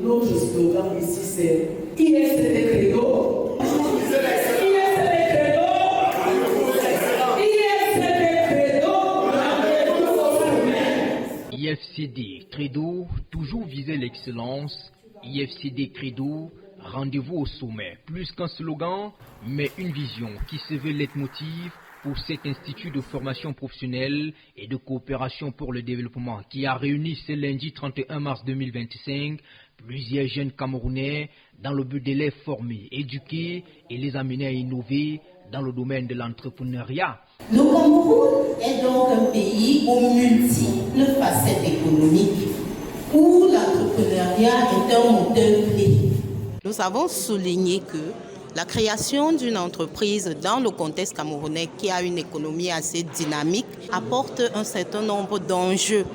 Notre slogan ici, c'est IFCD Credo. IFCD Credo, toujours viser l'excellence. IFCD Credo, rendez-vous au sommet. Plus qu'un slogan, mais une vision qui se veut leitmotiv pour cet institut de formation professionnelle et de coopération pour le développement qui a réuni ce lundi 31 mars 2025 plusieurs jeunes Camerounais dans le but de les former, éduquer et les amener à innover dans le domaine de l'entrepreneuriat. Le Cameroun est donc un pays aux multiples facettes économiques où l'entrepreneuriat est un moteur clé. Nous avons souligné que la création d'une entreprise dans le contexte camerounais qui a une économie assez dynamique apporte un certain nombre d'enjeux.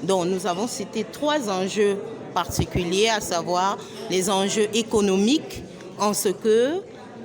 Donc nous avons cité 3 enjeux particuliers, à savoir les enjeux économiques, en ce que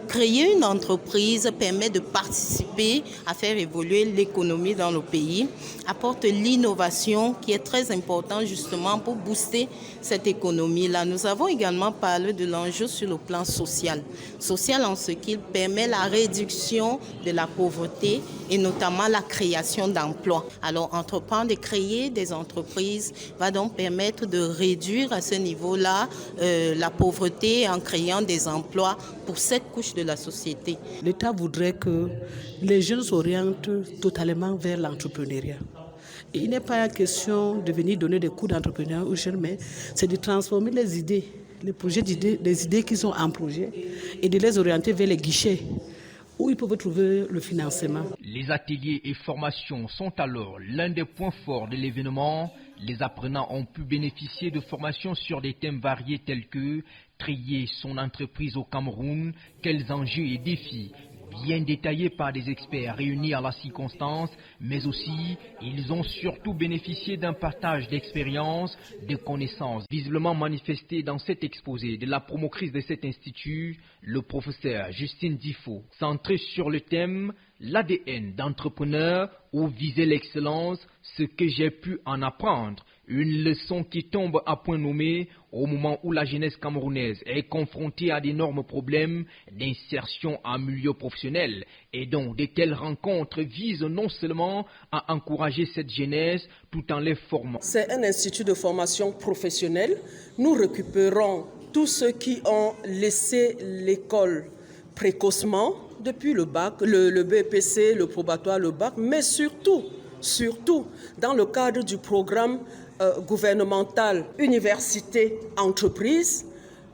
créer une entreprise permet de participer à faire évoluer l'économie dans le pays, apporte l'innovation qui est très importante justement pour booster cette économie-là. Nous avons également parlé de l'enjeu sur le plan social. Social en ce qu'il permet la réduction de la pauvreté et notamment la création d'emplois. Alors entreprendre et créer des entreprises va donc permettre de réduire à ce niveau-là la pauvreté en créant des emplois pour cette couche de la société. L'État voudrait que les jeunes s'orientent totalement vers l'entrepreneuriat. Et il n'est pas question de venir donner des cours d'entrepreneuriat aux jeunes, mais c'est de transformer les idées, les projets d'idées, les idées qui sont en projet et de les orienter vers les guichets où ils peuvent trouver le financement. Les ateliers et formations sont alors l'un des points forts de l'événement. Les apprenants ont pu bénéficier de formations sur des thèmes variés tels que créer son entreprise au Cameroun, quels enjeux et défis, bien détaillés par des experts réunis à la circonstance, mais aussi ils ont surtout bénéficié d'un partage d'expériences, de connaissances visiblement manifestées dans cet exposé de la promotrice de cet institut, le professeur Justine Difo, centré sur le thème l'ADN d'entrepreneur ou viser l'excellence, ce que j'ai pu en apprendre. Une leçon qui tombe à point nommé au moment où la jeunesse camerounaise est confrontée à d'énormes problèmes d'insertion en milieu professionnel et donc de telles rencontres visent non seulement à encourager cette jeunesse tout en les formant. C'est un institut de formation professionnelle. Nous récupérons tous ceux qui ont laissé l'école précocement depuis le bac, le BPC, le probatoire, le bac, mais surtout dans le cadre du programme gouvernemental université-entreprise,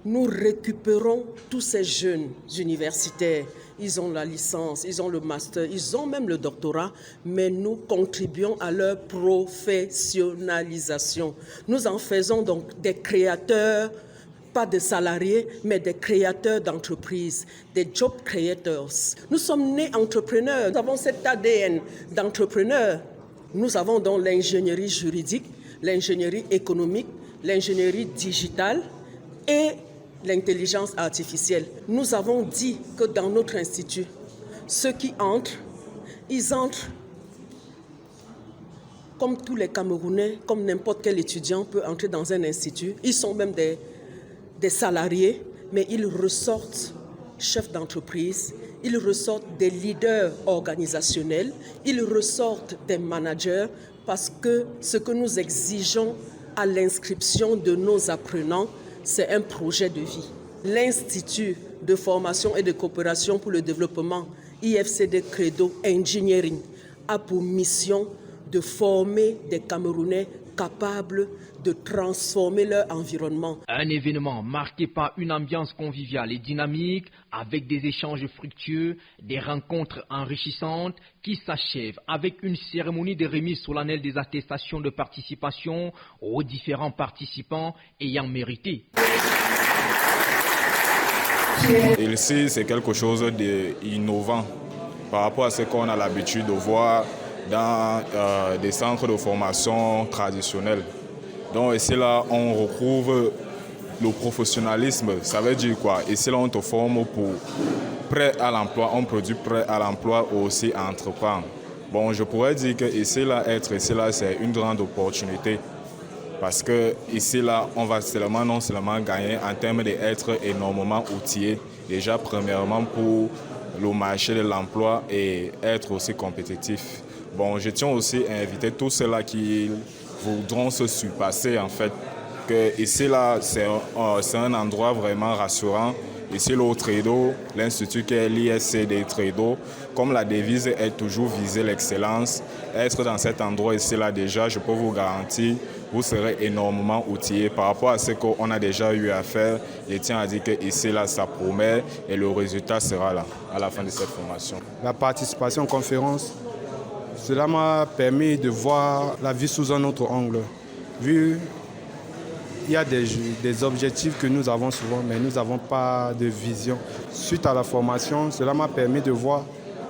nous récupérons tous ces jeunes universitaires. Ils ont la licence, ils ont le master, ils ont même le doctorat, mais nous contribuons à leur professionnalisation. Nous en faisons donc des créateurs, pas de salariés, mais des créateurs d'entreprises, des job creators. Nous sommes nés entrepreneurs, nous avons cet ADN d'entrepreneurs. Nous avons donc l'ingénierie juridique, l'ingénierie économique, l'ingénierie digitale et l'intelligence artificielle. Nous avons dit que dans notre institut, ceux qui entrent, ils entrent comme tous les Camerounais, comme n'importe quel étudiant peut entrer dans un institut. Ils sont même des salariés, mais ils ressortent chefs d'entreprise, ils ressortent des leaders organisationnels, ils ressortent des managers, parce que ce que nous exigeons à l'inscription de nos apprenants, c'est un projet de vie. L'Institut de formation et de coopération pour le développement, IFCD Credo Engineering, a pour mission de former des Camerounais capables de transformer leur environnement. Un événement marqué par une ambiance conviviale et dynamique avec des échanges fructueux, des rencontres enrichissantes qui s'achèvent avec une cérémonie de remise solennelle des attestations de participation aux différents participants ayant mérité. Ici, c'est quelque chose d'innovant par rapport à ce qu'on a l'habitude de voir dans des centres de formation traditionnels. Donc ici là, on retrouve le professionnalisme. Ça veut dire quoi? Ici là, on te forme pour prêt à l'emploi, on produit prêt à l'emploi aussi à entreprendre. Bon, je pourrais dire que ici là, être ici là, c'est une grande opportunité Parce que ici, là, on va non seulement gagner en termes d'être énormément outillés, déjà premièrement pour le marché de l'emploi et être aussi compétitif. Bon, je tiens aussi à inviter tous ceux-là qui voudront se surpasser, en fait, que ici, là, c'est un endroit vraiment rassurant. Ici, le Trédo, l'institut qui est l'ISCD Trédo, comme la devise est toujours viser l'excellence, être dans cet endroit ici, là, déjà, je peux vous garantir, vous serez énormément outillés par rapport à ce qu'on a déjà eu à faire. Je tiens à dire que ici, là, ça promet et le résultat sera là, à la fin de cette formation. La participation aux conférences, cela m'a permis de voir la vie sous un autre angle. Vu il y a des objectifs que nous avons souvent, mais nous n'avons pas de vision. Suite à la formation, cela m'a permis de voir,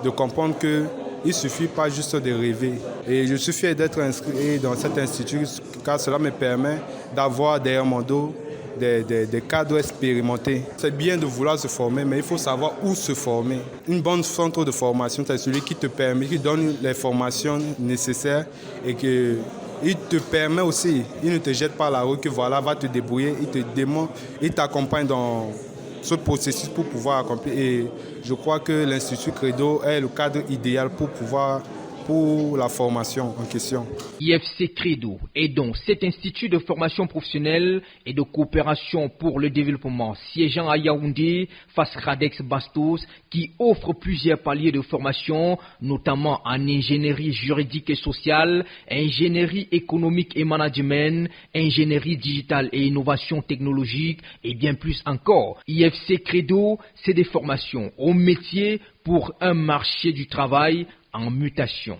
de comprendre qu'il ne suffit pas juste de rêver. Et je suis fier d'être inscrit dans cet institut, car cela me permet d'avoir derrière mon dos des cadres expérimentés. C'est bien de vouloir se former, mais il faut savoir où se former. Une bonne centre de formation, c'est celui qui te permet, qui donne les formations nécessaires et que il te permet aussi, il ne te jette pas la rue que voilà, va te débrouiller, il te demande, il t'accompagne dans ce processus pour pouvoir accomplir. Et je crois que l'Institut Credo est le cadre idéal pour la formation en question. IFC Credo est donc cet institut de formation professionnelle et de coopération pour le développement siégeant à Yaoundé face Radex Bastos qui offre plusieurs paliers de formation, notamment en ingénierie juridique et sociale, ingénierie économique et management, ingénierie digitale et innovation technologique et bien plus encore. IFC Credo, c'est des formations au métier pour un marché du travail en mutation.